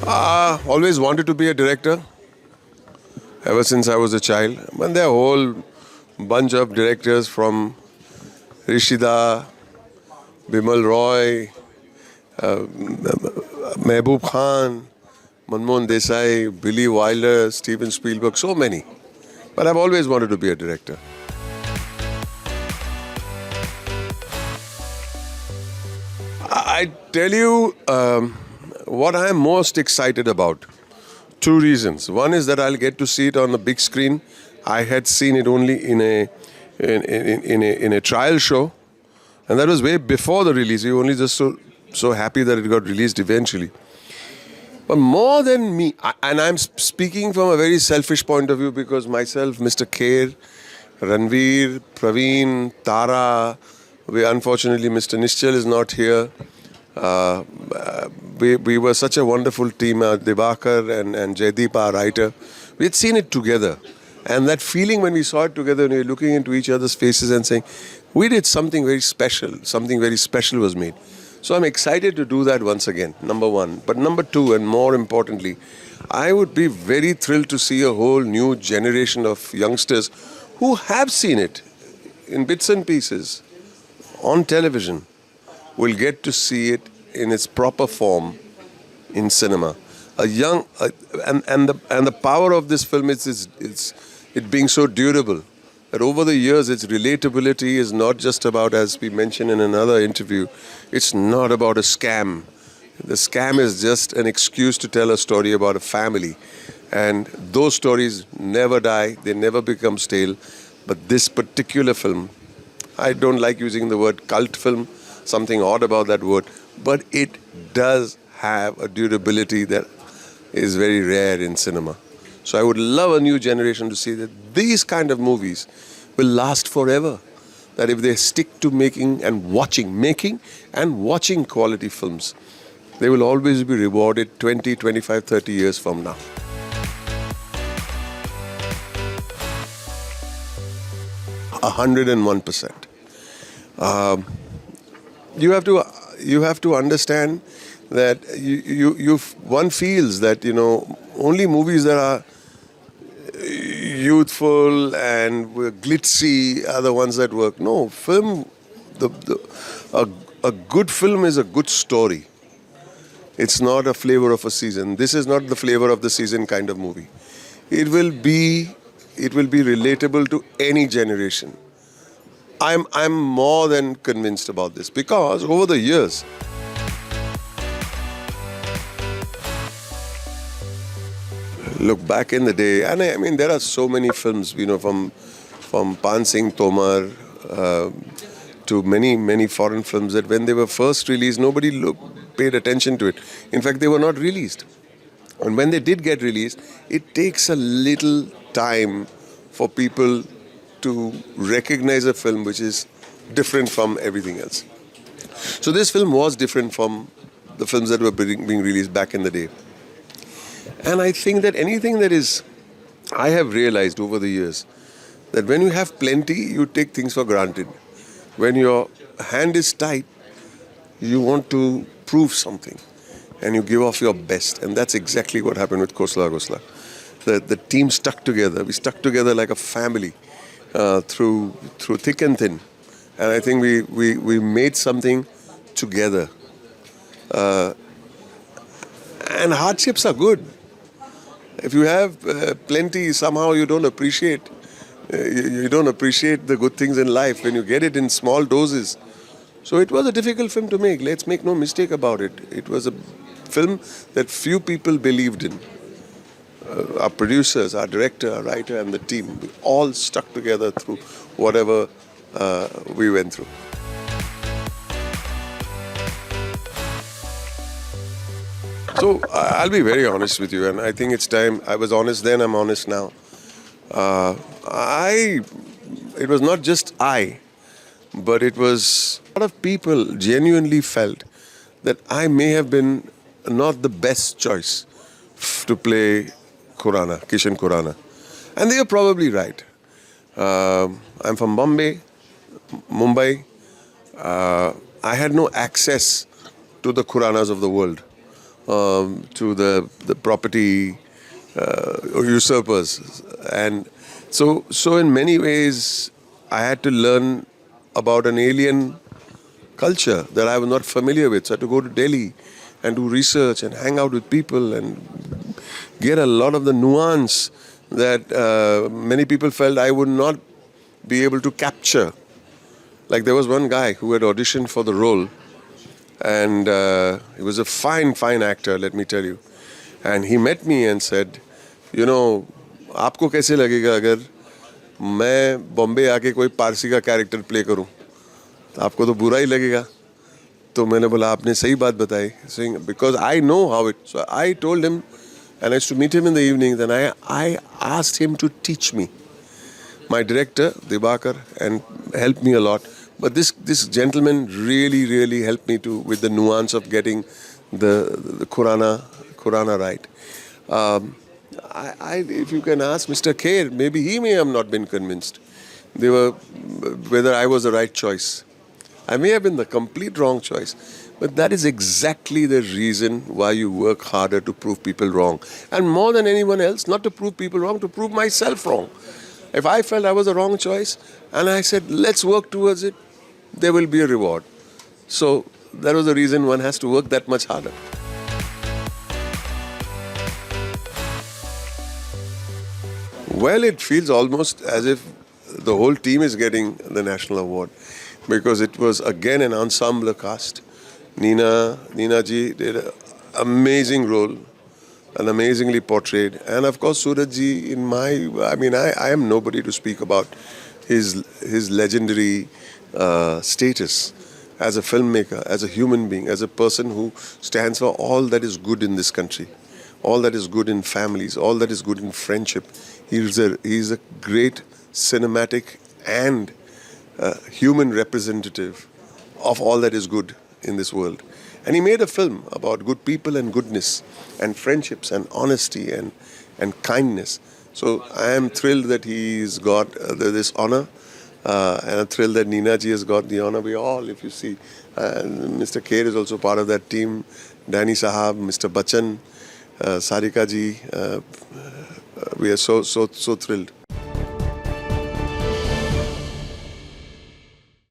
Always wanted to be a director ever since I was a child. But there are a whole bunch of directors from Rishida, Bimal Roy, Mehboob Khan, Manmohan Desai, Billy Wilder, Steven Spielberg, so many. But I've always wanted to be a director. I tell you what I'm most excited about. Two reasons. One is that I'll get to see it on the big screen. I had seen it only in a trial show, and that was way before the release. We were only just so happy that it got released eventually. But more than me, and I'm speaking from a very selfish point of view because myself, Mr. Kher, Ranveer, Praveen, Tara, unfortunately Mr. Nischal is not here. We were such a wonderful team, Debakar and Jaideep, our writer. We had seen it together. And that feeling when we saw it together and we were looking into each other's faces and saying, we did something very special. Something very special was made. So I'm excited to do that once again, number one. But number two, and more importantly, I would be very thrilled to see a whole new generation of youngsters who have seen it in bits and pieces on television will get to see it in its proper form in cinema. And the power of this film is it being so durable. That over the years, its relatability is not just about, as we mentioned in another interview, it's not about a scam. The scam is just an excuse to tell a story about a family. And those stories never die, they never become stale. But this particular film, I don't like using the word cult film, something odd about that word, but it does have a durability that is very rare in cinema. So I would love a new generation to see that these kind of movies will last forever. That if they stick to making and watching quality films, they will always be rewarded 20, 25, 30 years from now. A 101%. You have to understand that one feels that only movies that are youthful and glitzy are the ones that work. No, film. A good film is a good story. It's not a flavor of a season. This is not the flavor of the season kind of movie. It will be relatable to any generation. I'm more than convinced about this because over the years, look back in the day, and I mean there are so many films, from Pan Singh Tomar to many foreign films that when they were first released, nobody paid attention to it. In fact, they were not released. And when they did get released, it takes a little time for people to recognize a film which is different from everything else. So this film was different from the films that were being released back in the day. And I think that I have realized over the years that when you have plenty, you take things for granted. When your hand is tight, you want to prove something and you give off your best. And that's exactly what happened with Khosla Ghosla. The team stuck together. We stuck together like a family through thick and thin. And I think we made something together. And hardships are good. If you have plenty, somehow you don't appreciate. You don't appreciate the good things in life when you get it in small doses. So it was a difficult film to make. Let's make no mistake about it. It was a film that few people believed in. Our producers, our director, our writer, and the team, we all stuck together through whatever we went through. So I'll be very honest with you, and I think it's time. I was honest then, I'm honest now. It was not just I, but it was a lot of people genuinely felt that I may have been not the best choice to play Kishan Khurana. And they are probably right. I'm from Mumbai. I had no access to the Khuranas of the world. to the property usurpers. And so in many ways, I had to learn about an alien culture that I was not familiar with. So I had to go to Delhi and do research and hang out with people and get a lot of the nuance that many people felt I would not be able to capture. Like there was one guy who had auditioned for the role, and he was a fine actor, let me tell you. And he met me and said, you know, आपको कैसे लगेगा अगर मैं बॉम्बे आके कोई पारसी का character play करूं? तो आपको तो बुरा ही लगेगा. तो मैंने बोला आपने सही बात बताई. Saying because I know how it. So I told him, and I used to meet him in the evenings, and I asked him to teach me. My director Dibakar and helped me a lot. But this gentleman really helped me with the nuance of getting the Khurana right. If you can ask Mr. Kher, maybe he may have not been convinced. Whether I was the right choice. I may have been the complete wrong choice. But that is exactly the reason why you work harder to prove people wrong. And more than anyone else, not to prove people wrong, to prove myself wrong. If I felt I was the wrong choice and I said, let's work towards it, there will be a reward. So that was the reason one has to work that much harder. Well, it feels almost as if the whole team is getting the national award, because it was again an ensemble cast. Nina ji did an amazing role, and amazingly portrayed. And of course, Suraj ji, I am nobody to speak about his legendary status as a filmmaker, as a human being, as a person who stands for all that is good in this country, all that is good in families, all that is good in friendship. He's a great cinematic and human representative of all that is good in this world. And he made a film about good people and goodness and friendships and honesty and kindness. So I am thrilled that he's got this honor, and I'm thrilled that Nina ji has got the honor. We all, if you see, Mr. Kher is also part of that team. Danny Sahab, Mr. Bachchan, Sarika ji. We are so thrilled.